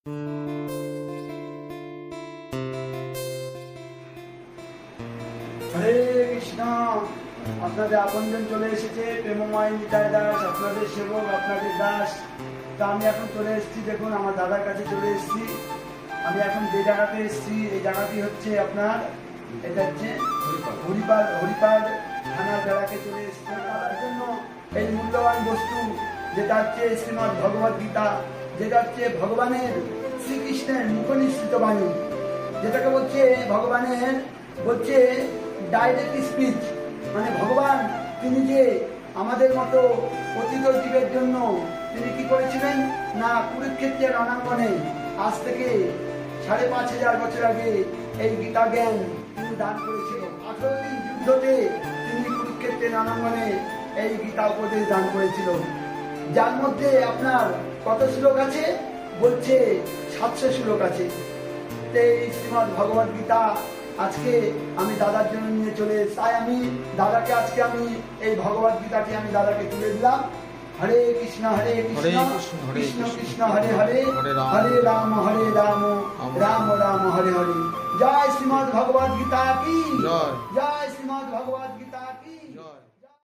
হরে কৃষ্ণ। আপনাদের আপনজন চলে এসেছে, প্রেমময় নিতাই দাস, আপনাদের সেবক, আপনাদের দাস। তা আমি এখন চলে এসেছি, দেখুন আমার দাদার কাছে চলে এসেছি। আমি এখন যে জায়গাতে এসেছি, এই জায়গাটি হচ্ছে আপনার, এটা হচ্ছে হরিপাল থানার বেড়াকে চলে এসেছি। তার জন্য এই মূল্যবান বস্তু যেটা হচ্ছে শ্রীমদ্ ভগবদ গীতা, যেটা হচ্ছে ভগবানের শ্রীকৃষ্ণের মুখনিসৃত বাণী, যেটাকে বলছে ভগবানের বলছে ডাইরেক্ট স্পিচ। মানে ভগবান তিনি যে আমাদের মতো পতিত জীবের জন্য তিনি কি করেছিলেন না, কুরুক্ষেত্রের রণাঙ্গনে আজ থেকে ৫,৫০০ বছর আগে এই গীতা জ্ঞান তিনি দান করেছিল। ১৮ দিন যুদ্ধতে তিনি কুরুক্ষেত্রের রণাঙ্গনে এই গীতা উপদেশ দান করেছিল, যার মধ্যে আপনার কত শ্লোক আছে বলছে ৭০০ শ্লোক আছে। এই শ্রীমদ্ ভগবদ গীতা আজকে আমি দাদার জন্য নিয়ে চলে, তাই আমি দাদাকে আজকে আমি এই ভগবদ গীতাকে আমি দাদাকে তুলে দিলাম। হরে কৃষ্ণ হরে কৃষ্ণ কৃষ্ণ কৃষ্ণ হরে হরে, হরে রাম রাম রাম হরে হরে। জয় শ্রীমদ্ ভগবদ গীতা কি জয়, শ্রীমদ্ ভগবদ গীতা।